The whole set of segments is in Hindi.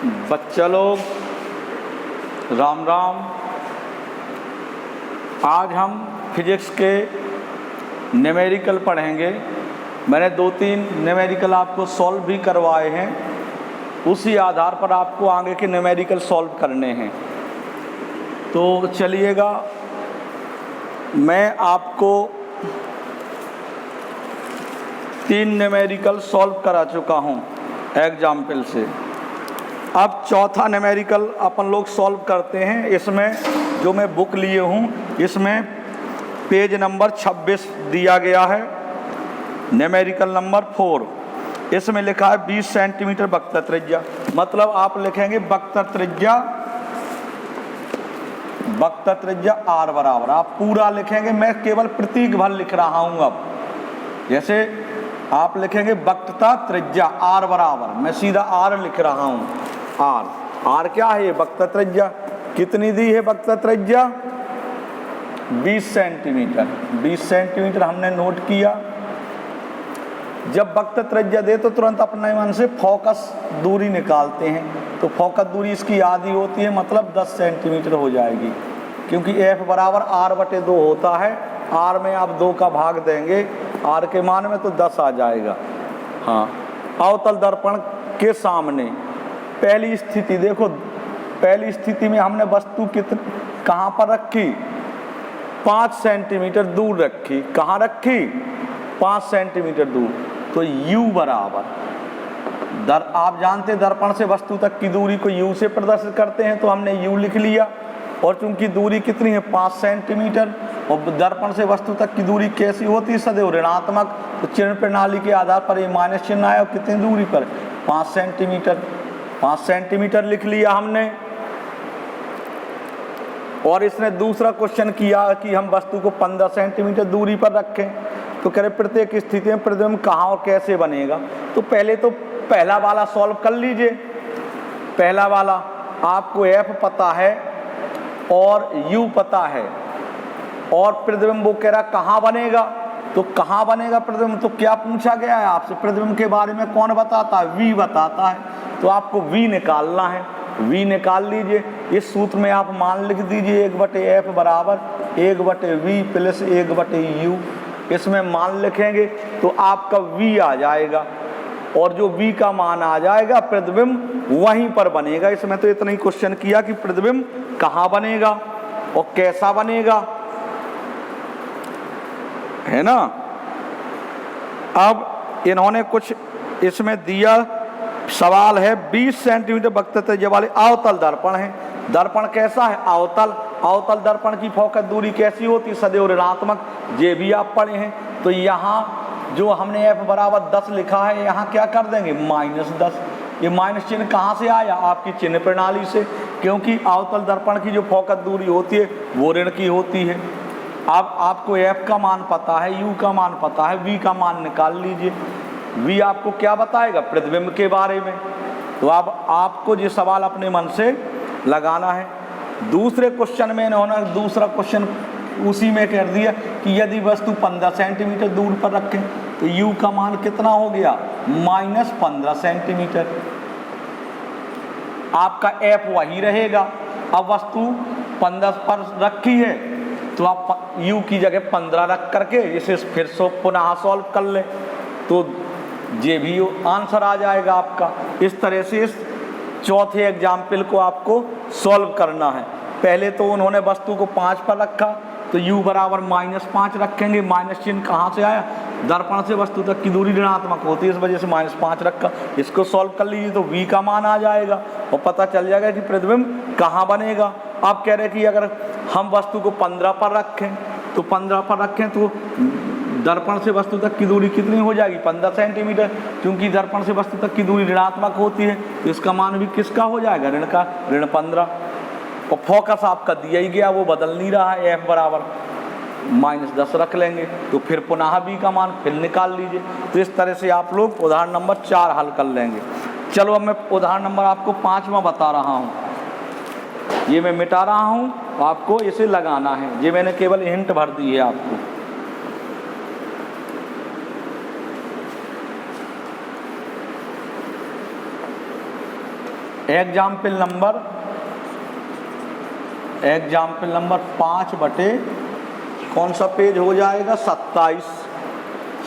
बच्चा लोग राम राम। आज हम फिजिक्स के न्यूमेरिकल पढ़ेंगे। मैंने 2-3 न्यूमेरिकल आपको सॉल्व भी करवाए हैं, उसी आधार पर आपको आगे के न्यूमेरिकल सॉल्व करने हैं। तो चलिएगा, मैं आपको 3 न्यूमेरिकल सॉल्व करा चुका हूँ एग्जाम्पल से। अब चौथा न्यूमेरिकल अपन लोग सॉल्व करते हैं। इसमें जो मैं बुक लिए हूँ, इसमें पेज नंबर 26 दिया गया है, न्यूमेरिकल नंबर 4। इसमें लिखा है 20 सेंटीमीटर वक्र त्रिज्या। मतलब आप लिखेंगे वक्र त्रिज्या r बराबर, आप पूरा लिखेंगे, मैं केवल प्रतीक भर लिख रहा हूँ। अब जैसे आप लिखेंगे वक्रता त्रिज्या r बराबर, मैं सीधा r लिख रहा हूँ। r क्या है? ये वक्र त्रिज्या कितनी दी है? वक्र त्रिज्या 20 सेंटीमीटर। 20 सेंटीमीटर हमने नोट किया। जब वक्र त्रिज्या दे तो तुरंत अपने मन से फोकस दूरी निकालते हैं। तो फोकस दूरी इसकी आधी होती है, मतलब 10 सेंटीमीटर हो जाएगी, क्योंकि f बराबर r/2 होता है। r में आप 2 का भाग देंगे r के मान में, तो 10 आ जाएगा। हाँ, अवतल दर्पण के सामने पहली स्थिति देखो। पहली स्थिति में हमने वस्तु कहाँ पर रखी? 5 सेंटीमीटर दूर रखी। कहाँ रखी? 5 सेंटीमीटर दूर। तो u बराबर आप जानते दर्पण से वस्तु तक की दूरी को u से प्रदर्शित करते हैं, तो हमने u लिख लिया। और चूंकि दूरी कितनी है? 5 सेंटीमीटर, और दर्पण से वस्तु तक की दूरी कैसी होती है? सदैव ऋणात्मक। तो चिन्ह प्रणाली के आधार पर ये माइनस चिन्ह आया। और कितनी दूरी पर? 5 सेंटीमीटर। 5 सेंटीमीटर लिख लिया हमने। और इसने दूसरा क्वेश्चन किया कि हम वस्तु को 15 सेंटीमीटर दूरी पर रखें। तो कह रहे प्रत्येक स्थिति में प्रतिबिंब कहाँ और कैसे बनेगा। तो पहले तो पहला वाला सॉल्व कर लीजिए। पहला वाला आपको f पता है और u पता है, और प्रतिबिंब वो कह रहा कहाँ बनेगा। तो कहाँ बनेगा प्रतिबिंब? तो क्या पूछा गया है आपसे? प्रतिबिंब के बारे में कौन बताता है? v बताता है। तो आपको v निकालना है। v निकाल लीजिए। इस सूत्र में आप मान लिख दीजिए 1/f बराबर 1/v प्लस 1/u। इसमें मान लिखेंगे तो आपका v आ जाएगा, और जो v का मान आ जाएगा प्रतिबिंब वहीं पर बनेगा। इसमें तो इतना ही क्वेश्चन किया कि प्रतिबिंब कहाँ बनेगा और कैसा बनेगा, है ना। अब इन्होंने कुछ इसमें दिया। सवाल है 20 सेंटीमीटर वक्र त्रिज्या वाले अवतल दर्पण है। दर्पण कैसा है? अवतल। अवतल दर्पण की फोकस दूरी कैसी होती है? सदैव ऋणात्मक। ये भी आप पढ़े हैं। तो यहाँ जो हमने f बराबर 10 लिखा है, यहाँ क्या कर देंगे? -10। ये माइनस चिन्ह कहाँ से आया? आपकी चिन्ह प्रणाली से, क्योंकि अवतल दर्पण की जो फोकस दूरी होती है वो ऋण की होती है। अब आपको f का मान पता है, u का मान पता है, v का मान निकाल लीजिए। v आपको क्या बताएगा? प्रतिबिंब के बारे में। तो अब आपको ये सवाल अपने मन से लगाना है। दूसरे क्वेश्चन में इन्होंने दूसरा क्वेश्चन उसी में कर दिया कि यदि वस्तु 15 सेंटीमीटर दूर पर रखें तो u का मान कितना हो गया? -15 सेंटीमीटर। आपका f वही रहेगा। अब वस्तु 15 पर रखी है, तो आप u की जगह 15 रख करके इसे फिर से पुनः सॉल्व कर ले, तो ये भी आंसर आ जाएगा आपका। इस तरह से इस चौथे एग्जाम्पल को आपको सॉल्व करना है। पहले तो उन्होंने वस्तु को 5 पर रखा, तो u बराबर -5 रखेंगे। माइनस चिन्ह कहाँ से आया? दर्पण से वस्तु तक की दूरी ऋणात्मक होती है, इस वजह से -5 रखा। इसको सॉल्व कर लीजिए तो v का मान आ जाएगा, और पता चल जाएगा कि प्रतिबिंब कहाँ बनेगा। आप कह रहे हैं कि अगर हम वस्तु को 15 पर रखें, तो 15 पर रखें तो दर्पण से वस्तु तक की दूरी कितनी हो जाएगी? 15 सेंटीमीटर। क्योंकि दर्पण से वस्तु तक की दूरी ऋणात्मक होती है, तो इसका मान भी किसका हो जाएगा? ऋण का, ऋण 15। और फोकस आपका दिया ही गया, वो बदल नहीं रहा है। f बराबर -10 रख लेंगे, तो फिर पुनः v का मान फिर निकाल लीजिए। तो इस तरह से आप लोग उदाहरण नंबर 4 हल कर लेंगे। चलो, अब मैं उदाहरण नंबर आपको 5वां बता रहा हूँ। ये मैं मिटा रहा हूँ, आपको इसे लगाना है। ये मैंने केवल हिंट भर दी है आपको। एग्जाम्पल नंबर 5 बटे कौन सा पेज हो जाएगा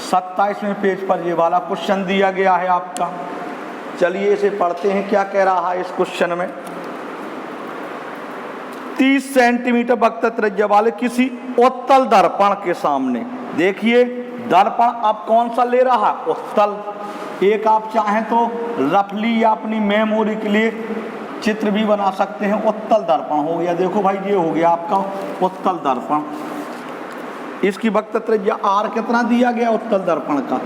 27वें पेज पर ये वाला क्वेश्चन दिया गया है आपका। चलिए इसे पढ़ते हैं, क्या कह रहा है इस क्वेश्चन में। 30 सेंटीमीटर वक्र त्रिज्या वाले किसी उत्तल दर्पण के सामने, देखिए दर्पण अब कौन सा ले रहा है, उत्तल। एक आप चाहें तो रफली या अपनी मेमोरी के लिए चित्र भी बना सकते हैं। उत्तल दर्पण हो गया, देखो भाई ये हो गया आपका उत्तल दर्पण। इसकी वक्र त्रिज्या r कितना दिया गया उत्तल दर्पण का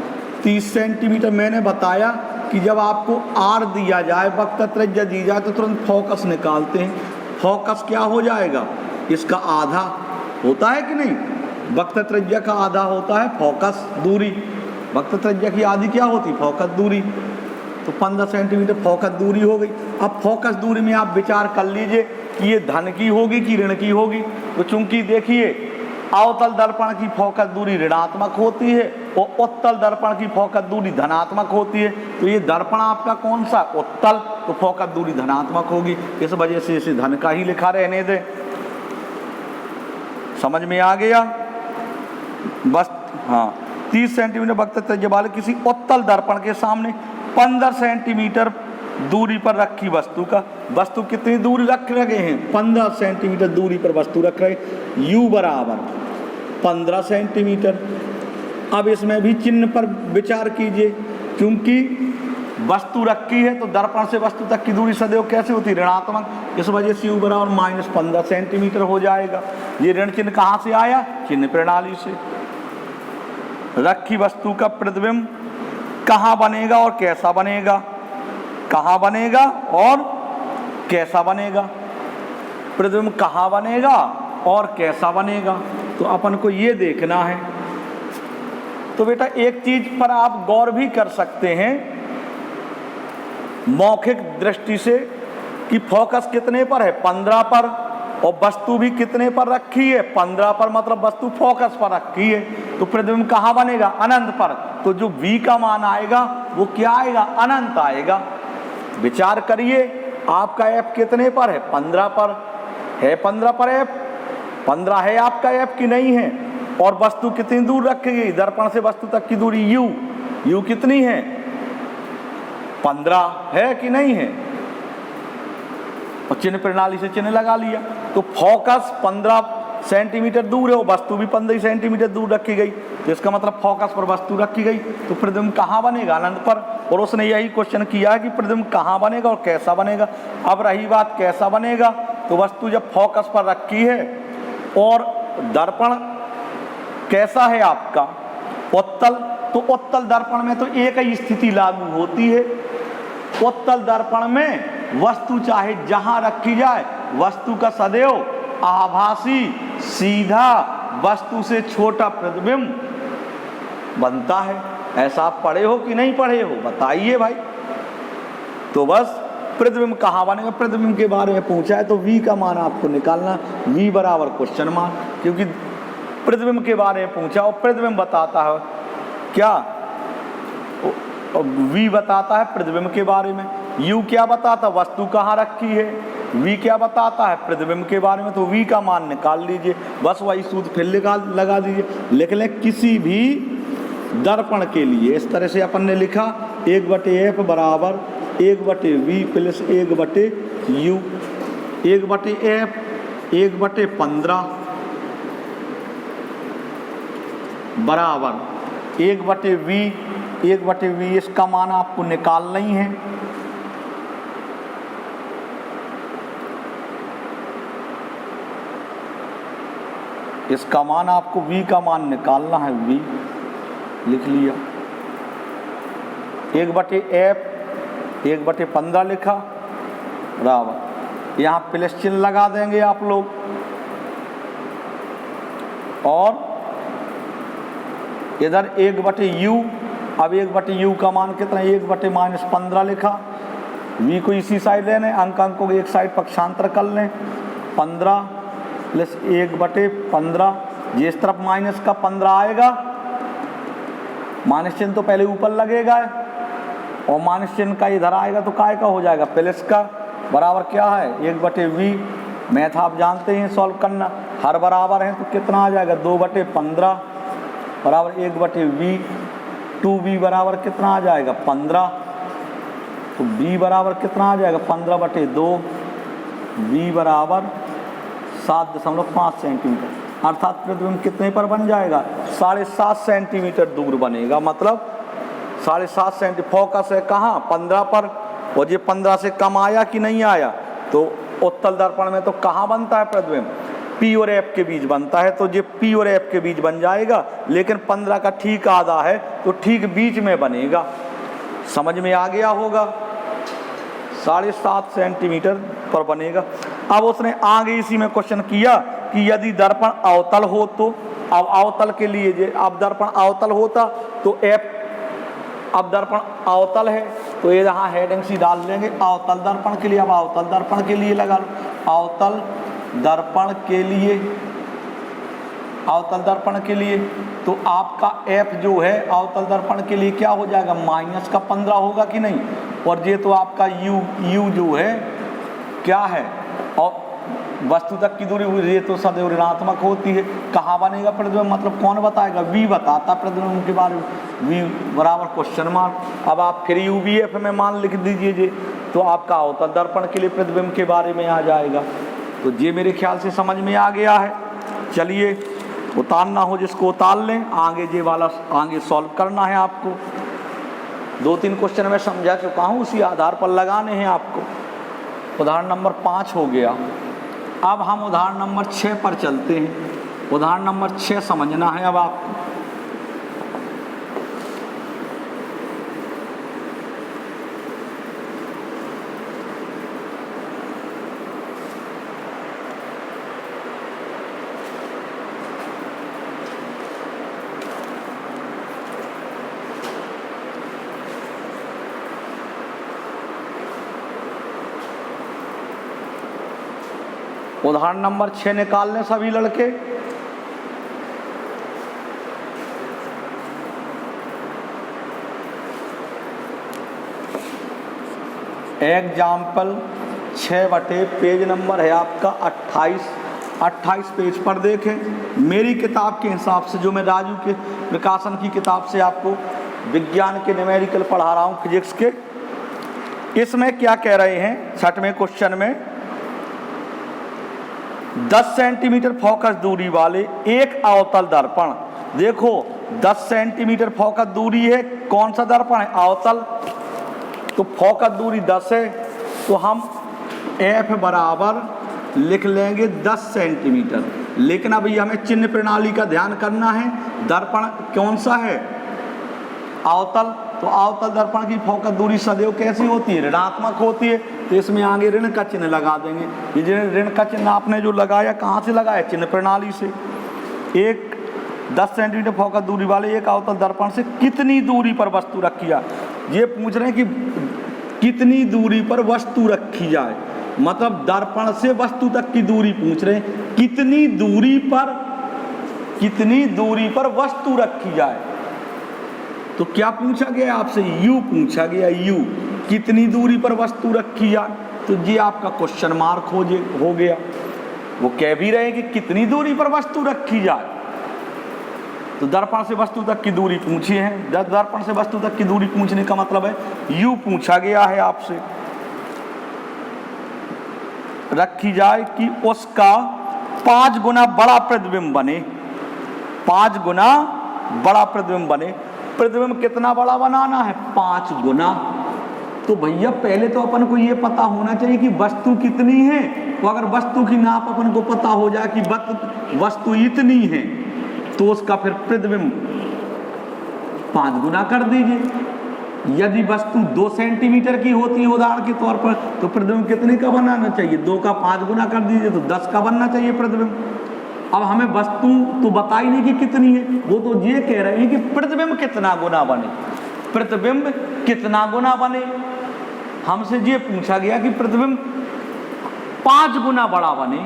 30 सेंटीमीटर। मैंने बताया कि जब आपको r दिया जाए, वक्र त्रिज्या दी जाए, तो तुरंत फोकस निकालते हैं। फोकस क्या हो जाएगा, इसका आधा होता है कि नहीं, वक्र त्रिज्या का आधा होता है फोकस दूरी। वक्र त्रिज्या की आधी क्या होती, फोकस दूरी। तो 15 सेंटीमीटर फोकस दूरी हो गई। अब फोकस दूरी में आप विचार कर लीजिए कि ये धन की होगी कि ऋण की होगी। तो चूंकि देखिए अवतल दर्पण की फोकस दूरी ऋणात्मक होती है और उत्तल दर्पण की फोकस दूरी धनात्मक होती है, तो ये दर्पण आपका कौन सा, उत्तल, तो फोकस दूरी धनात्मक होगी। इस वजह से इसे धन का ही लिखा रहने दें। समझ में आ गया बस। हाँ, 30 सेंटीमीटर वक्र त्रिज्या वाले किसी उत्तल दर्पण के सामने 15 सेंटीमीटर दूरी पर रखी वस्तु कितनी दूरी रख रहे हैं, 15 सेंटीमीटर दूरी पर वस्तु रख रहे, u बराबर 15 सेंटीमीटर। अब इसमें भी चिन्ह पर विचार कीजिए, क्योंकि वस्तु रखी है तो दर्पण से वस्तु तक की दूरी सदैव कैसे होती, ऋणात्मक। इस वजह से u बराबर -15 सेंटीमीटर हो जाएगा। ये ऋण चिन्ह कहाँ से आया, चिन्ह प्रणाली से। रखी वस्तु का प्रतिबिंब कहाँ बनेगा और कैसा बनेगा, कहाँ बनेगा और कैसा बनेगा, प्रतिबिंब कहाँ बनेगा और कैसा बनेगा, तो अपन को ये देखना है। तो बेटा एक चीज पर आप गौर भी कर सकते हैं मौखिक दृष्टि से कि फोकस कितने पर है, 15 पर, और वस्तु भी कितने पर रखी है, 15 पर, मतलब वस्तु फोकस पर रखी है। तो प्रतिबिंब कहाँ बनेगा, अनंत पर। तो जो v का मान आएगा वो क्या आएगा, अनंत आएगा। विचार करिए, आपका f कितने पर है, 15 पर है, 15 पर f, 15 है आपका f कि नहीं है। और वस्तु कितनी दूर रखी गई, दर्पण से वस्तु तक की दूरी u कितनी है, 15 है कि नहीं है। और चिन्ह प्रणाली से चिन्ह लगा लिया, तो फोकस 15 सेंटीमीटर दूर है और वस्तु भी 15 सेंटीमीटर दूर रखी गई, तो इसका मतलब फोकस पर वस्तु रखी गई, तो प्रतिबिंब कहाँ बनेगा, अनंत पर। और उसने यही क्वेश्चन किया है कि प्रतिबिंब कहाँ बनेगा और कैसा बनेगा। अब रही बात कैसा बनेगा, तो वस्तु जब फोकस पर रखी है और दर्पण कैसा है आपका, उत्तल, तो उत्तल दर्पण में तो एक ही स्थिति लागू होती है। उत्तल दर्पण में वस्तु चाहे जहां रखी जाए, वस्तु का सदैव आभासी सीधा वस्तु से छोटा प्रतिबिंब बनता है। ऐसा आप पढ़े हो कि नहीं पढ़े हो, बताइए भाई। तो बस प्रतिबिंब कहाँ बनेगा, प्रतिबिंब के बारे में पूछा है तो v का मान आपको निकालना, v बराबर क्वेश्चन मार्क, क्योंकि प्रतिबिंब के बारे में पूछा और प्रतिबिंब बताता है क्या, v बताता है प्रतिबिंब के बारे में, u क्या बताता है, वस्तु कहाँ रखी है, v क्या बताता है, प्रतिबिंब के बारे में। तो v का मान निकाल लीजिए, बस वही सूत्र फिर लगा दीजिए। लिख लें किसी भी दर्पण के लिए, इस तरह से अपन ने लिखा 1/f बराबर 1/v प्लस 1/u, 1/f 1/15 बराबर 1/v 1/v, इसका मान आपको निकालना ही है। इसका मान आपको v का मान निकालना है, v लिख लिया, 1/f 1/15 लिखा बराबर, यहाँ प्लस चिन्ह लगा देंगे आप लोग, और इधर 1/u, अब 1/u का मान कितना, 1/-15 लिखा, v को इसी साइड लेने, अंक को एक साइड पक्षांतर कर लें, 15 प्लस 1/15, जिस तरफ माइनस का 15 आएगा, माइनस चिन्ह तो पहले ऊपर लगेगा और माइनस चिन्ह का इधर आएगा तो काय का हो जाएगा, प्लस का, बराबर क्या है 1/v। मैथ आप जानते हैं सॉल्व करना, हर बराबर है तो कितना आ जाएगा 2/15 बराबर 1/v। 2v बराबर कितना आ जाएगा 15, तो v बराबर कितना आ जाएगा 15/2, v बराबर 7.5 सेंटीमीटर। अर्थात प्रतिबिंब कितने पर बन जाएगा 7.5 सेंटीमीटर दूर बनेगा। मतलब 7.5 सेंटी फोकस है कहाँ 15 पर, और ये 15 से कम आया कि नहीं आया, तो उत्तल दर्पण में तो कहाँ बनता है प्रतिबिंब P और F के बीच बनता है, तो ये P और F के बीच बन जाएगा। लेकिन 15 का ठीक आधा है तो ठीक बीच में बनेगा। समझ में आ गया होगा, 7.5 सेंटीमीटर पर बनेगा। अब उसने आगे इसी में क्वेश्चन किया कि यदि दर्पण अवतल हो तो, अब अवतल के लिए अब दर्पण अवतल होता तो F, अब दर्पण अवतल है तो ये यहाँ हेडिंग सी डाल लेंगे अवतल दर्पण के लिए। अब अवतल दर्पण के लिए लगा लो, अवतल दर्पण के लिए, अवतल दर्पण के लिए तो आपका F जो है अवतल दर्पण के लिए क्या हो जाएगा -15 होगा कि नहीं। और ये तो आपका U जो है क्या है, और वस्तु तक की दूरी ये तो सदैव ऋणात्मक होती है। कहाँ बनेगा प्रतिबिंब, मतलब कौन बताएगा, V बताता प्रतिबिंब के बारे में, V बराबर क्वेश्चन मार्क। अब आप फिर UVF में मान लिख दीजिए जी, तो आपका अवतल दर्पण के लिए प्रतिबिंब के बारे में आ जाएगा। तो ये मेरे ख्याल से समझ में आ गया है। चलिए उतारना हो जिसको उतार लें, आगे ये वाला आगे सॉल्व करना है आपको। 2-3 क्वेश्चन में समझा चुका हूँ, उसी आधार पर लगाने हैं आपको। उदाहरण नंबर 5 हो गया। अब हम उदाहरण नंबर 6 पर चलते हैं। उदाहरण नंबर 6 समझना है अब आपको। उदाहरण नंबर 6 निकाल लें सभी लड़के। एग्जाम्पल 6 पेज नंबर है आपका 28 पेज पर देखें। मेरी किताब के हिसाब से, जो मैं राजू के प्रकाशन की किताब से आपको विज्ञान के न्यूमेरिकल पढ़ा रहा हूँ, फिजिक्स के, इसमें क्या कह रहे हैं 6वें क्वेश्चन में, 10 सेंटीमीटर फोकस दूरी वाले एक अवतल दर्पण, देखो 10 सेंटीमीटर फोकस दूरी है, कौन सा दर्पण है अवतल, तो फोकस दूरी 10 है, तो हम F बराबर लिख लेंगे 10 सेंटीमीटर। लेकिन अभी हमें चिन्ह प्रणाली का ध्यान करना है। दर्पण कौन सा है अवतल, तो अवतल दर्पण की फोकस दूरी सदैव कैसी होती है ऋणात्मक होती है, तो इसमें आगे ऋण का चिन्ह लगा देंगे। ये ऋण का चिन्ह आपने जो लगाया कहाँ से लगाया, चिन्ह प्रणाली से। एक 10 सेंटीमीटर फोकस दूरी वाले एक अवतल दर्पण से कितनी दूरी पर वस्तु रखी जाए, ये पूछ रहे हैं कि कितनी दूरी पर वस्तु रखी जाए, मतलब दर्पण से वस्तु तक की दूरी पूछ रहे हैं, कितनी दूरी पर वस्तु रखी जाए। तो क्या पूछा गया आपसे, U पूछा गया, U कितनी दूरी पर वस्तु रखी जाए, तो ये आपका क्वेश्चन मार्क हो गया। वो कह भी रहे कि कितनी दूरी पर वस्तु रखी जाए, तो दर्पण से वस्तु तक की दूरी पूछी है। दर्पण से वस्तु तक की दूरी पूछने का मतलब है U पूछा गया है आपसे, रखी जाए कि उसका 5 गुना बड़ा प्रतिबिंब बने, 5 गुना बड़ा प्रतिबिंब बने। प्रतिबिंब कितना बड़ा बनाना है 5 गुना। तो भैया पहले तो अपन को ये पता होना चाहिए कि वस्तु कितनी है, तो अगर वस्तु की नाप अपन को पता हो जाए कि वस्तु इतनी है, तो उसका फिर प्रतिबिंब 5 गुना कर दीजिए। यदि वस्तु 2 सेंटीमीटर की होती है उदाहरण के तौर पर, तो प्रतिबिंब कितने का बनाना चाहिए, 2 का 5 गुना कर दीजिए तो 10 का बनना चाहिए प्रतिबिंब। अब हमें वस्तु तो बता ही नहीं कि कितनी है, वो तो ये कह रहे हैं कि प्रतिबिंब कितना गुना बने, प्रतिबिंब कितना गुना बने। हमसे ये पूछा गया कि प्रतिबिंब 5 गुना बड़ा बने,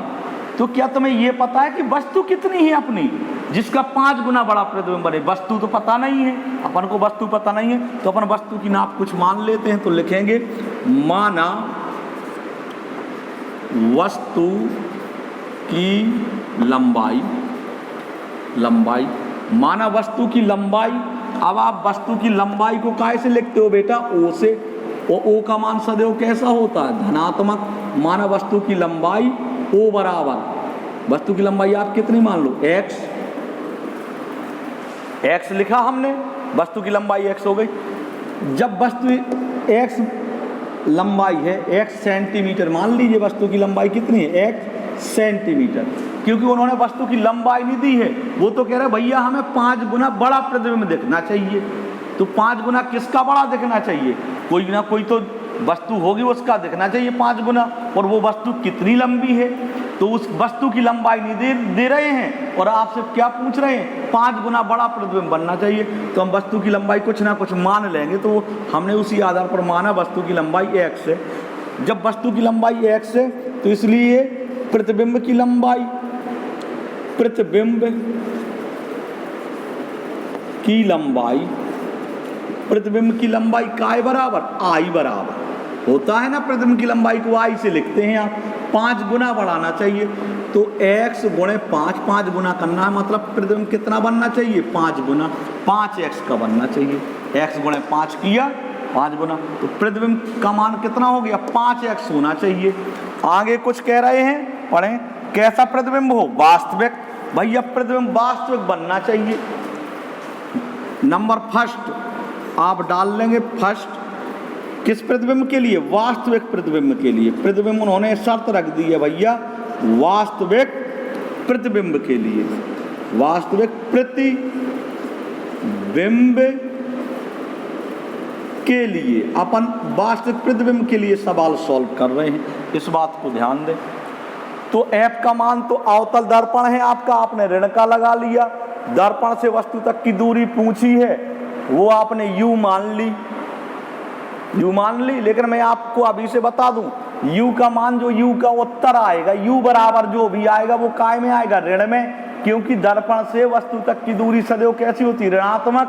तो क्या तुम्हें ये पता है कि वस्तु कितनी है अपनी जिसका 5 गुना बड़ा प्रतिबिंब बने। वस्तु तो पता नहीं है, अपन को वस्तु पता नहीं है, तो अपन वस्तु की नाप कुछ मान लेते हैं। तो लिखेंगे माना वस्तु की लंबाई, माना वस्तु की लंबाई। अब आप वस्तु की लंबाई को कैसे लिखते हो बेटा? ओ से। ओ का मान सदैव कैसा होता है? धनात्मक। माना वस्तु की लंबाई ओ बराबर, वस्तु की लंबाई आप कितनी मान लो? x लिखा हमने, वस्तु की लंबाई x हो गई। जब वस्तु x लंबाई है, x सेंटीमीटर मान लीजिए, वस्तु की लंबाई कितनी है? x centimetre. क्योंकि उन्होंने वस्तु की लंबाई नहीं दी है, वो तो कह रहे भैया हमें 5 गुना बड़ा प्रतिबिंब दिखना चाहिए। तो 5 गुना किसका बड़ा दिखना चाहिए? कोई ना कोई तो वस्तु होगी, उसका दिखना चाहिए 5 गुना। और वो वस्तु कितनी लंबी है? तो उस वस्तु की लंबाई नहीं दे रहे हैं और आपसे क्या पूछ रहे हैं? 5 गुना बड़ा प्रतिबिंब बनना चाहिए। तो हम वस्तु की लंबाई कुछ ना कुछ मान लेंगे। तो हमने उसी आधार पर माना वस्तु की लंबाई x है। जब वस्तु की लंबाई x है तो इसलिए प्रतिबिंब की लंबाई, प्रतिबिंब की लंबाई काय बराबर? आई बराबर होता है ना। प्रतिबिंब की लंबाई को आई से लिखते हैं आप। 5 गुना बढ़ाना चाहिए तो x गुणे 5 गुना करना है, मतलब प्रतिबिंब कितना बनना चाहिए? 5 गुना। 5x का बनना चाहिए। x गुणे 5 किया 5 गुना, तो प्रतिबिंब का मान कितना हो गया? 5x होना चाहिए। आगे कुछ कह रहे हैं, पढ़ें। कैसा प्रतिबिंब हो? वास्तविक। भैया प्रतिबिंब वास्तविक बनना चाहिए। नंबर फर्स्ट आप डाल लेंगे, फर्स्ट किस प्रतिबिंब के लिए? वास्तविक प्रतिबिंब के लिए। प्रतिबिंब उन्होंने शर्त रख दी है भैया, वास्तविक प्रतिबिंब के लिए। वास्तविक प्रतिबिंब के लिए अपन वास्तविक प्रतिबिंब के लिए सवाल सॉल्व कर रहे हैं, इस बात को ध्यान दें। तो f का मान तो अवतल दर्पण है आपका, आपने ऋण का लगा लिया। दर्पण से वस्तु तक की दूरी पूछी है, वो आपने u मान ली। लेकिन मैं आपको अभी से बता दूं, u का मान, जो u का उत्तर आएगा, u बराबर जो भी आएगा वो काय में आएगा? ऋण में। क्योंकि दर्पण से वस्तु तक की दूरी सदैव कैसी होती? ऋणात्मक।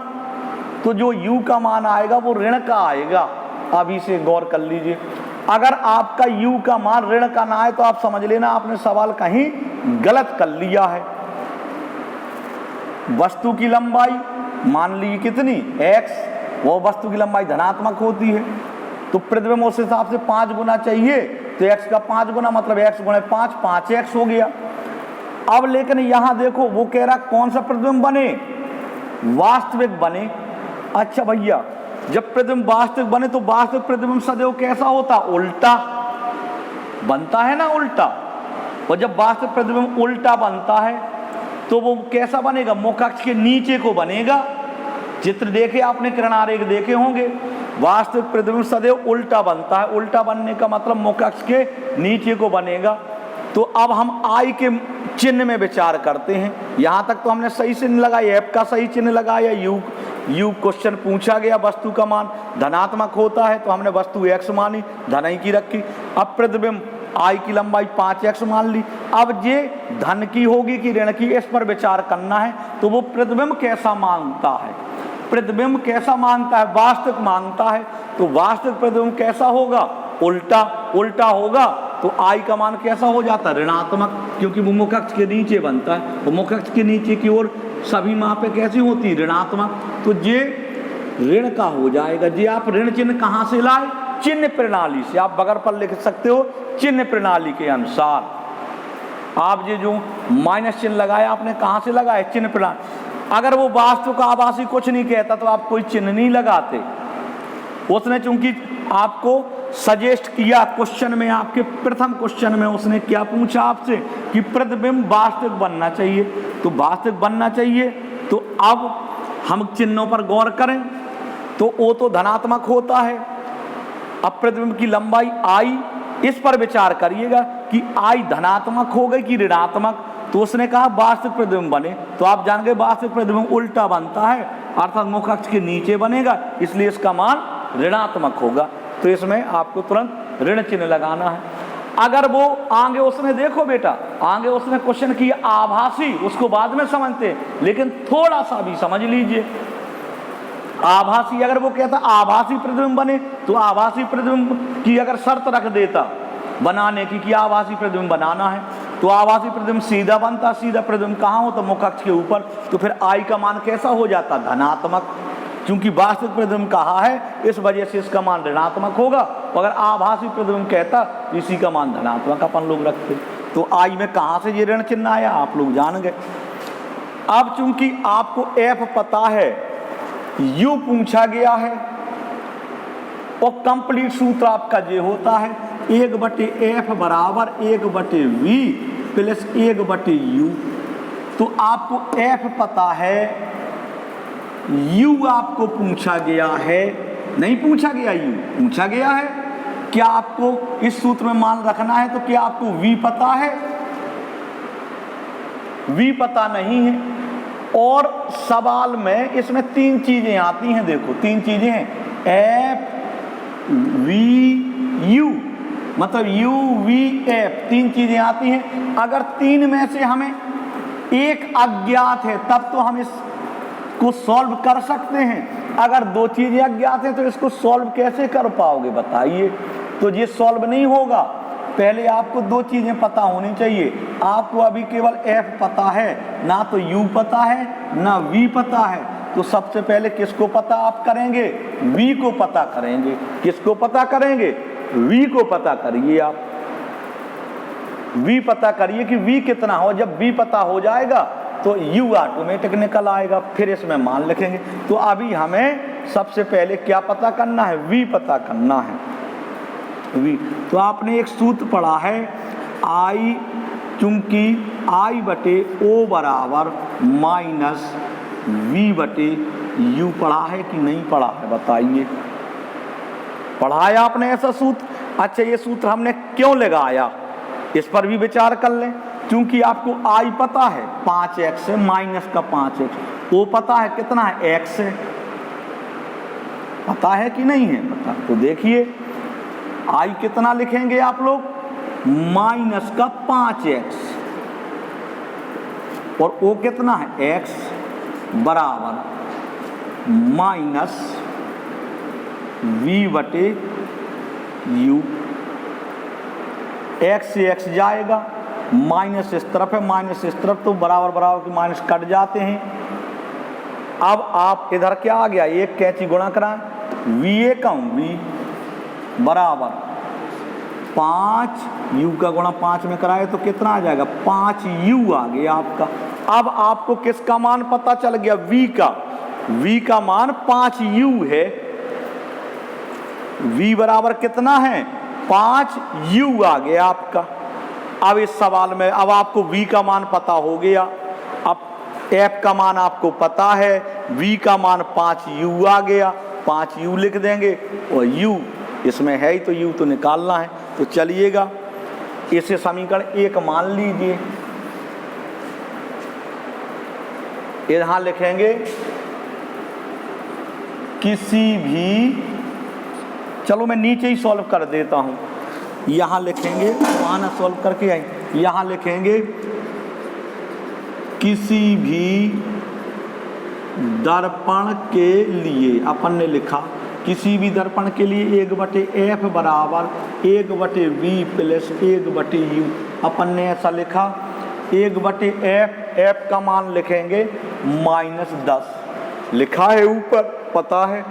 तो जो u का मान आएगा वो ऋण का आएगा। अभी से गौर कर लीजिए। अगर आपका u का मान ऋण का ना आए तो आप समझ लेना आपने सवाल कहीं गलत कर लिया है। वस्तु की लंबाई मान लीजिए कितनी? x, वो वस्तु की लंबाई धनात्मक होती है, तो प्रतिबिंब उस हिसाब से 5 गुना चाहिए। तो x का 5 गुना मतलब x गुणे 5, 5x हो गया। अब लेकिन यहां देखो वो कह रहा कौन सा प्रतिबिंब बने? वास्तविक बने। अच्छा भैया, जब प्रतिबिंब वास्तविक बने तो वास्तविक प्रतिबिंब सदैव कैसा होता? उल्टा बनता है ना, उल्टा। और जब वास्तविक प्रतिबिंब उल्टा बनता है तो वो कैसा बनेगा? मुख अक्ष के नीचे को बनेगा। चित्र देखे आपने, किरण आरेख देखे होंगे। वास्तविक प्रतिबिंब सदैव उल्टा बनता है। उल्टा बनने का मतलब मुख अक्ष के नीचे को बनेगा। तो अब हम आई के चिन्ह में विचार करते हैं। यहां तक तो हमने सही चिन्ह लगाया, एफ का सही चिन्ह लगाया। यू क्वेश्चन पूछा गया, वस्तु का मान धनात्मक होता है तो हमने वस्तु x मानी, धन ही की रखी। अब प्रतिबिंब आई की लंबाई 5x मान ली। अब ये धन की होगी कि ऋण की, इस पर विचार करना है। तो वो प्रतिबिंब कैसा मांगता है? प्रतिबिंब कैसा मांगता है? वास्तविक मांगता है। तो वास्तविक प्रतिबिंब कैसा होगा? उल्टा होगा। तो आई का मान कैसा हो जाता है? ऋणात्मक, क्योंकि वो मुख अक्ष के नीचे बनता है। वो मुख अक्ष के नीचे की ओर सभी मापें कैसी होती? ऋणात्मक। तो ये ऋण का हो जाएगा। जी आप ऋण चिन्ह कहाँ से लाए? चिन्ह प्रणाली से। आप बगल पर लिख सकते हो चिन्ह प्रणाली के अनुसार। आप ये जो माइनस चिन्ह लगाया आपने कहाँ से लगाया? चिन्ह प्रणाली। अगर वो वास्तविक आभासी कुछ नहीं कहता तो आप कोई चिन्ह नहीं लगाते। उसने चूंकि आपको सजेस्ट किया क्वेश्चन में, आपके प्रथम क्वेश्चन में उसने क्या पूछा आपसे कि प्रतिबिंब वास्तविक बनना चाहिए। तो वास्तविक बनना चाहिए तो अब हम चिन्हों पर गौर करें तो ओ तो धनात्मक होता है। अब प्रतिबिंब की लंबाई आई, इस पर विचार करिएगा कि आई धनात्मक हो गई कि ऋणात्मक। तो उसने कहा वास्तविक प्रतिबिंब बने, तो आप जान गए वास्तविक प्रतिबिंब उल्टा बनता है, अर्थात मुख अक्ष के नीचे बनेगा, इसलिए इसका मान ऋणात्मक होगा। तो इसमें आपको तुरंत ऋण चिन्ह लगाना है। अगर वो आगे उसने, देखो बेटा, आगे उसने क्वेश्चन किया आभासी, उसको बाद में समझते हैं, लेकिन थोड़ा सा भी समझ लीजिए। आभासी, अगर वो कहता आभासी प्रतिबिंब बने तो आभासी प्रतिबिंब की अगर शर्त रख देता बनाने की आभासी प्रतिबिंब बनाना है। तो आभासी प्रतिबिंब सीधा बनता, सीधा प्रतिबिंब कहाँ हो तो मुख अक्ष के ऊपर। तो फिर I का मान कैसा हो जाता, धनात्मक, क्योंकि वास्तविक प्रतिबिंब कहा है इस वजह से इसका मान ऋणात्मक होगा। अगर आभासी प्रतिबिंब कहता तो इसी का मान धनात्मक अपन लोग रखते। तो I में कहाँ से ये ऋण चिन्ह आया आप लोग जान गए। अब चूंकि आपको F पता है, U पूछा गया है और कंप्लीट सूत्र आपका ये होता है 1/F बराबर 1/V प्लस 1/U। तो आपको F पता है, U आपको पूछा गया है, नहीं पूछा गया, U पूछा गया है। क्या आपको इस सूत्र में मान रखना है तो क्या आपको V पता है? V पता नहीं है। और सवाल में इसमें तीन चीजें आती हैं, देखो तीन चीजें हैं, F V U, मतलब U V F, तीन चीजें आती हैं। अगर तीन में से हमें एक अज्ञात है तब तो हम इसको सॉल्व कर सकते हैं। अगर दो चीजें अज्ञात हैं तो इसको सॉल्व कैसे कर पाओगे बताइए। तो ये सॉल्व नहीं होगा, पहले आपको दो चीजें पता होनी चाहिए। आपको अभी केवल F पता है, ना तो U पता है ना V पता है। तो सबसे पहले किसको पता आप करेंगे? V को पता करेंगे। किसको पता करेंगे? V को पता करिए आप। V पता करिए कि V कितना हो। जब V पता हो जाएगा तो U ऑटोमेटिक निकल आएगा, फिर इसमें मान लिखेंगे। तो अभी हमें सबसे पहले क्या पता करना है? V पता करना है, V। तो आपने एक सूत्र पढ़ा है I, चूंकि I/O बराबर माइनस V/U, पढ़ा है कि नहीं पढ़ा है बताइए। पढ़ा है आपने ऐसा सूत्र? अच्छा, ये सूत्र हमने क्यों लगाया इस पर भी विचार कर लें। क्योंकि आपको I पता है 5x है, माइनस का 5x, O पता है कितना है, x है। पता है कि नहीं है? पता। तो देखिए I कितना लिखेंगे आप लोग, माइनस का 5x, और O कितना है, x, बराबर माइनस V/U। x से x जाएगा, माइनस इस तरफ है, माइनस इस तरफ, तो बराबर बराबर के माइनस कट जाते हैं। अब आप इधर क्या आ गया, एक कैंची गुणा कराएं, VA कम V बराबर 5U का गुणा 5 में कराए तो कितना आ जाएगा, 5U आ गया आपका। अब आपको किसका मान पता चल गया, V का। V का मान 5U है। V बराबर कितना है, 5U आ गया आपका। अब इस सवाल में अब आपको V का मान पता हो गया। अब F का मान आपको पता है, V का मान 5U आ गया, 5U लिख देंगे, और U इसमें है ही तो U तो निकालना है। तो चलिएगा इसे समीकरण 1 मान लीजिए। यहाँ लिखेंगे किसी भी, चलो मैं नीचे ही सॉल्व कर देता हूँ। यहाँ लिखेंगे, वहाँ ना सॉल्व करके आए, यहाँ लिखेंगे किसी भी दर्पण के लिए, अपन ने लिखा किसी भी दर्पण के लिए 1/F बराबर 1/V प्लस 1/U। अपन ने ऐसा लिखा 1/F, F का मान लिखेंगे -10, लिखा है ऊपर, पता है,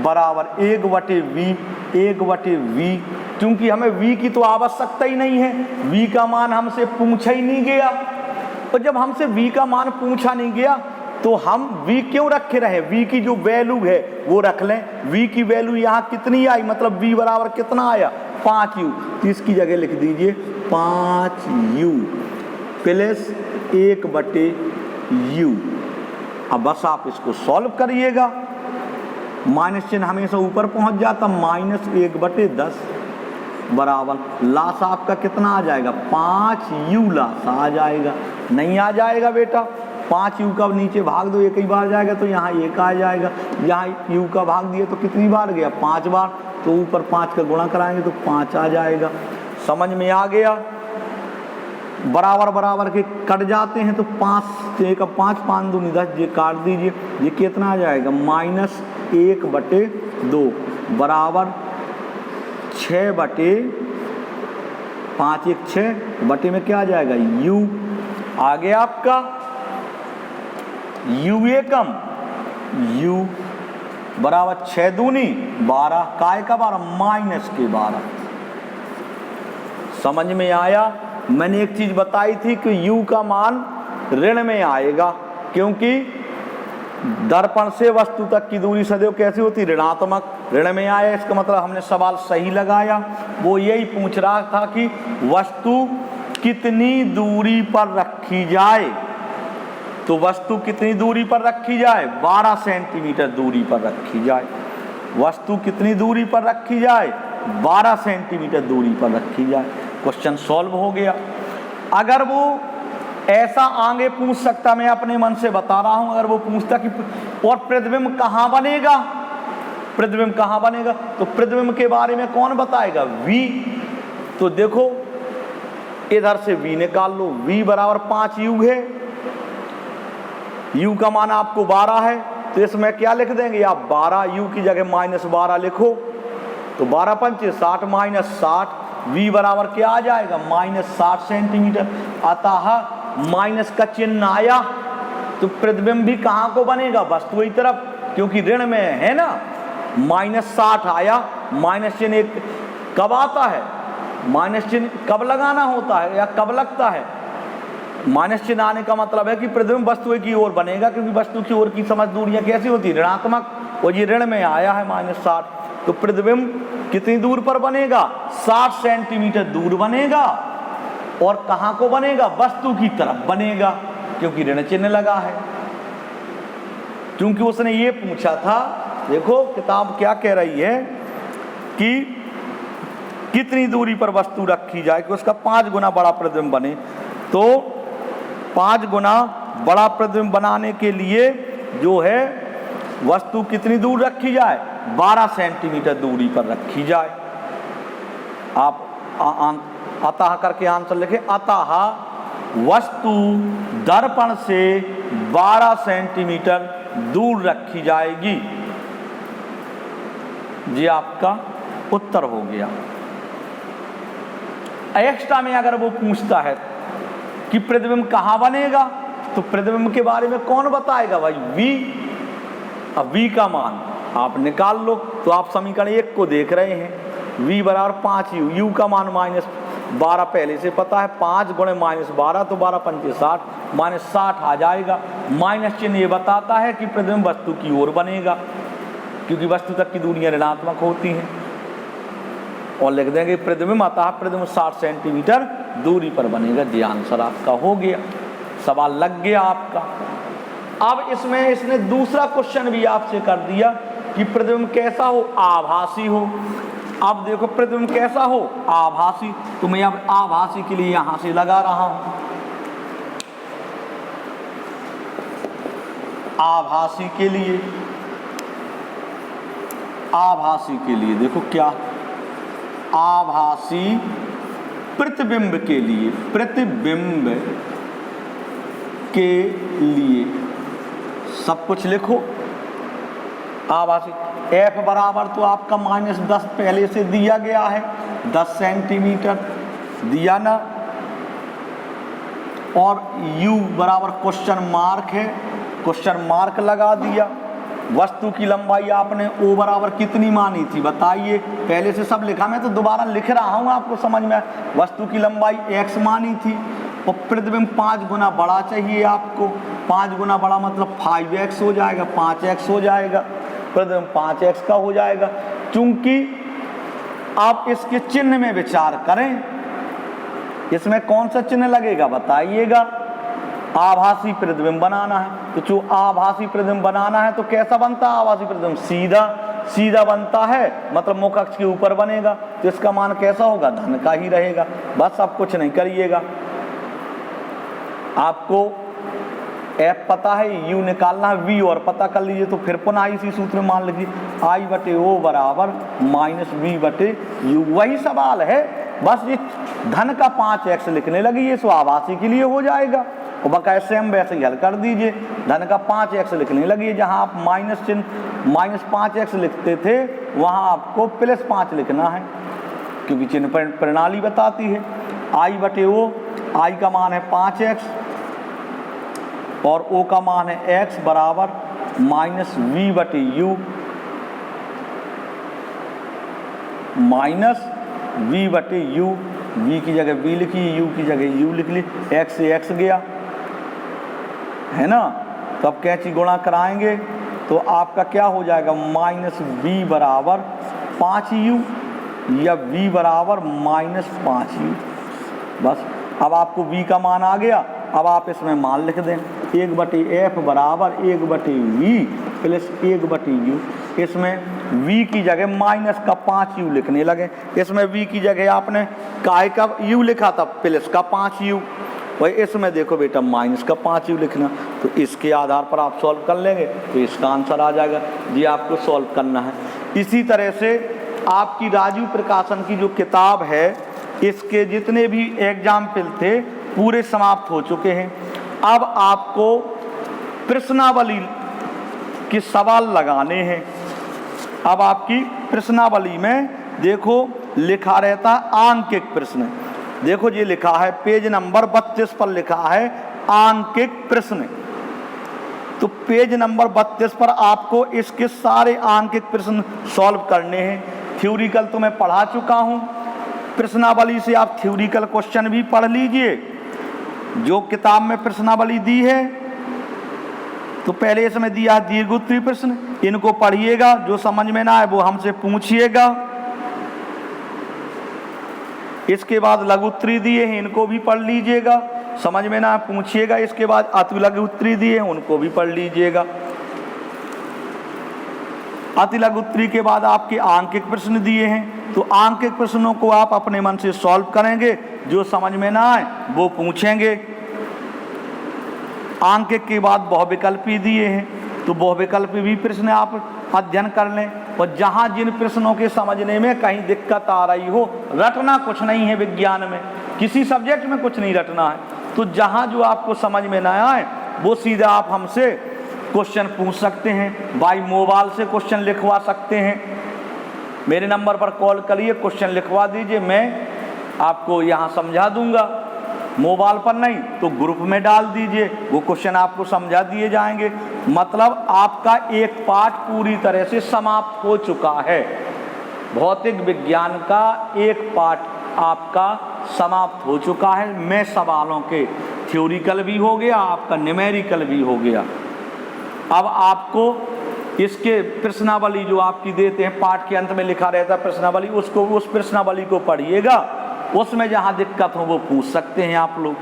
बराबर 1/V, 1/V। क्योंकि हमें V की तो आवश्यकता ही नहीं है, V का मान हमसे पूछा ही नहीं गया। और जब हमसे V का मान पूछा नहीं गया तो हम V क्यों रखे रहे, V की जो वैल्यू है वो रख लें। V की वैल्यू यहाँ कितनी आई, मतलब V बराबर कितना आया, 5U। तो इसकी जगह लिख दीजिए 5U प्लस 1/U। अब बस आप इसको सॉल्व करिएगा। माइनस चिन्ह हमेशा ऊपर पहुंच जाता, -1/10 बराबर लासा आपका कितना आ जाएगा, 5U लासा आ जाएगा। नहीं आ जाएगा बेटा, 5U का नीचे भाग दो, एक ही बार जाएगा तो यहाँ 1 आ जाएगा। यहाँ U का भाग दिए तो कितनी बार गया, 5 बार, तो ऊपर 5 का गुणा कराएंगे तो 5 आ जाएगा। समझ में आ गया। बराबर बराबर के कट जाते हैं तो 5 1 5 5 2 10, ये काट दीजिए, ये कितना आ जाएगा, -1/2 बराबर 6/2 5 1 6 बटे में क्या आ जाएगा u। आगे आपका u एकम u बराबर 6 दूनी 12 काय का 12 माइनस के 12। समझ में आया? मैंने एक चीज बताई थी कि u का मान ऋण में आएगा, क्योंकि दर्पण से वस्तु तक की दूरी सदैव कैसी होती? ऋणात्मक। ऋण में आया, इसका मतलब हमने सवाल सही लगाया। वो यही पूछ रहा था कि वस्तु कितनी दूरी पर रखी जाए, तो वस्तु कितनी दूरी पर रखी जाए? 12 सेंटीमीटर दूरी पर रखी जाए। वस्तु कितनी दूरी पर रखी जाए? 12 सेंटीमीटर दूरी पर रखी जाए। क्वेश्चन सॉल्व हो गया। अगर वो ऐसा आगे पूछ सकता, मैं अपने मन से बता रहा हूं, अगर वो पूछता कि और प्रतिबिंब कहां बनेगा, प्रतिबिंब कहां बनेगा, तो प्रतिबिंब के बारे में कौन बताएगा? V। तो देखो इधर से V निकाल लो, V बराबर 5u है, u का मान आपको 12 है, तो इसमें क्या लिख देंगे आप? 12, u की जगह -12 लिखो, तो 12 पंचे 60 माइनस 60, v बराबर क्या आ जाएगा? -60 सेंटीमीटर। अतः माइनस का चिन्ह आया, तो प्रतिबिंब भी कहाँ को बनेगा? वस्तु की तरफ, क्योंकि ऋण में है ना। -60 आया, माइनस चिन्ह एक कब आता है? माइनस चिन्ह कब लगाना होता है या कब लगता है? माइनस चिन्ह आने का मतलब है कि प्रतिबिंब वस्तु की ओर बनेगा, क्योंकि वस्तु की ओर की समझ दूरियां कैसी होती है? ऋणात्मक। और ये ऋण में आया है -60, तो प्रतिबिंब कितनी दूर पर बनेगा? 60 सेंटीमीटर दूर बनेगा। और कहां को बनेगा? वस्तु की तरफ बनेगा, क्योंकि ऋण चिन्ह लगा है। क्योंकि उसने ये पूछा था, देखो किताब क्या कह रही है कि कितनी दूरी पर वस्तु रखी जाए कि उसका 5 गुना बड़ा प्रतिबिंब बने। तो 5 गुना बड़ा प्रतिबिंब बनाने के लिए जो है वस्तु कितनी दूर रखी जाए? 12 सेंटीमीटर दूरी पर रखी जाए। आप अतः करके आंसर लिखे, अतः वस्तु दर्पण से 12 सेंटीमीटर दूर रखी जाएगी। ये आपका उत्तर हो गया। एक्स्ट्रा में अगर वो पूछता है कि प्रतिबिंब कहाँ बनेगा, तो प्रतिबिंब के बारे में कौन बताएगा भाई? V। अब V का मान आप निकाल लो, तो आप समीकरण 1 को देख रहे हैं, V बराबर 5u, u का मान -12 पहले से पता है, 5 गुणे -12 तो 12 पंचे 60, -60 आ जाएगा। माइनस चिन्ह ये बताता है कि प्रतिबिंब वस्तु की ओर बनेगा, क्योंकि वस्तु तक की दूरियां ऋणात्मक होती हैं। और लिख देंगे प्रतिबिंब, अतः प्रतिबिंब 60 सेंटीमीटर दूरी पर बनेगा। जी आंसर आपका हो गया, सवाल लग गया आपका। अब इसमें इसने दूसरा क्वेश्चन भी आपसे कर दिया कि प्रतिबिंब कैसा हो? आभासी हो। अब देखो प्रतिबिंब कैसा हो? आभासी। तो मैं अब आभासी के लिए यहां से लगा रहा हूं। आभासी के लिए, आभासी के लिए देखो क्या, आभासी प्रतिबिंब के लिए, प्रतिबिंब के लिए सब कुछ लिखो। आभासी F बराबर तो आपका -10 पहले से दिया गया है, 10 सेंटीमीटर दिया ना। और U बराबर क्वेश्चन मार्क है, क्वेश्चन मार्क लगा दिया। वस्तु की लंबाई आपने O बराबर कितनी मानी थी बताइए? पहले से सब लिखा, मैं तो दोबारा लिख रहा हूँ आपको समझ में। वस्तु की लंबाई x मानी थी, और प्रतिबिंब 5 गुना बड़ा चाहिए आपको। 5 गुना बड़ा मतलब 5x हो जाएगा, 5x हो जाएगा, प्रतिबिंब 5x का हो जाएगा। चूंकि आप इसके चिन्ह में विचार करें, इसमें कौन सा चिन्ह लगेगा बताइएगा? आभासी प्रतिबिंब बनाना है, तो जो आभासी प्रतिबिंब बनाना है तो कैसा बनता है आभासी प्रतिबिंब? सीधा सीधा बनता है, मतलब मुख अक्ष के ऊपर बनेगा, तो इसका मान कैसा होगा? धन का ही रहेगा। बस आप कुछ नहीं करिएगा, आपको F पता है, U निकालना है, V और पता कर लीजिए। तो फिर पुनः इसी सूत्र में मान लीजिए I/O बराबर -V/U। वही सवाल है, बस ये धन का 5x लिखने लगी, ये आभासी के लिए हो जाएगा। और बकाया सेम वैसे ही हल कर दीजिए, धन का 5x लिखने लगी, जहाँ आप माइनस चिन्ह -5x लिखते थे वहाँ आपको +5 लिखना है, क्योंकि चिन्ह प्रणाली बताती है। आई बटे ओ, आई का मान है 5x और ओ का मान है x बराबर माइनस वी बटे यू, माइनस वी बटे यू, वी की जगह वी लिखी, यू की जगह यू लिख ली, x से x गया है ना। तो अब कैंची गुणा कराएंगे तो आपका क्या हो जाएगा, माइनस वी बराबर 5u या v बराबर माइनस 5u। बस अब आपको v का मान आ गया। अब आप इसमें मान लिख दें, 1/f बराबर 1/v प्लस 1/u। इसमें v की जगह माइनस का 5u लिखने लगे। इसमें v की जगह आपने काय का u लिखा था, प्लस का 5u, वही इसमें देखो बेटा माइनस का 5u लिखना। तो इसके आधार पर आप सॉल्व कर लेंगे तो इसका आंसर आ जाएगा। ये आपको सॉल्व करना है। इसी तरह से आपकी राजीव प्रकाशन की जो किताब है, इसके जितने भी एग्जाम्पल थे पूरे समाप्त हो चुके हैं। अब आपको प्रश्नावली के सवाल लगाने हैं। अब आपकी प्रश्नावली में देखो लिखा रहता आंकिक प्रश्न। देखो ये लिखा है पेज नंबर 32 पर लिखा है आंकिक प्रश्न। तो पेज नंबर 32 पर आपको इसके सारे आंकिक प्रश्न सॉल्व करने हैं। थ्योरिकल तो मैं पढ़ा चुका हूँ, प्रश्नावली से आप थ्योरिकल क्वेश्चन भी पढ़ लीजिए। जो किताब में प्रश्नावली दी है तो पहले इसमें दिया है दीर्घ उत्तरी प्रश्न, इनको पढ़िएगा। जो समझ में ना आए वो हमसे पूछिएगा। इसके बाद लघु उत्तरी दिए हैं, इनको भी पढ़ लीजिएगा। समझ में ना पूछिएगा। इसके बाद अति लघु उत्तरी दिए हैं, उनको भी पढ़ लीजिएगा। अति लघु उत्तरी के बाद आपके आंकिक प्रश्न दिए हैं, तो आंकिक प्रश्नों को आप अपने मन से सॉल्व करेंगे। जो समझ में ना आए वो पूछेंगे। आंकिक के बाद बहुविकल्पी दिए हैं, तो बहुविकल्पी भी प्रश्न आप अध्ययन कर लें। और जहाँ जिन प्रश्नों के समझने में कहीं दिक्कत आ रही हो, रटना कुछ नहीं है विज्ञान में, किसी सब्जेक्ट में कुछ नहीं रटना है। तो जहाँ जो आपको समझ में ना आए वो सीधा आप हमसे क्वेश्चन पूछ सकते हैं। बाई मोबाइल से क्वेश्चन लिखवा सकते हैं। मेरे नंबर पर कॉल करिए, क्वेश्चन लिखवा दीजिए, मैं आपको यहाँ समझा दूंगा। मोबाइल पर नहीं तो ग्रुप में डाल दीजिए, वो क्वेश्चन आपको समझा दिए जाएंगे। मतलब आपका एक पार्ट पूरी तरह से समाप्त हो चुका है। भौतिक विज्ञान का एक पार्ट आपका समाप्त हो चुका है। मैं सवालों के थ्योरिकल भी हो गया, आपका न्यूमेरिकल भी हो गया। अब आपको इसके प्रश्नावली जो आपकी देते हैं, पाठ के अंत में लिखा रहता है प्रश्नावली, उसको उस प्रश्नावली को पढ़िएगा। उसमें जहाँ दिक्कत हो वो पूछ सकते हैं आप लोग।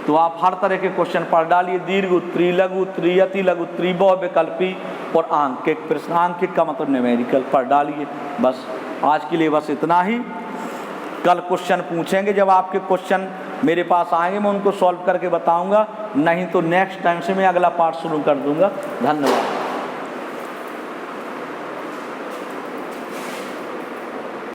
तो आप हर तरह के क्वेश्चन पढ़ डालिए, दीर्घ उत्तरी, लघु उत्तरी, अति लघु उत्तरी, बहुविकल्पी और आंकिक प्रश्न। आंकिक का मतलब न्यूमेरिकल पढ़ डालिए। बस आज के लिए बस इतना ही। कल क्वेश्चन पूछेंगे, जब आपके क्वेश्चन मेरे पास आएंगे मैं उनको सॉल्व करके बताऊंगा। नहीं तो नेक्स्ट टाइम से मैं अगला पार्ट शुरू कर दूंगा। धन्यवाद।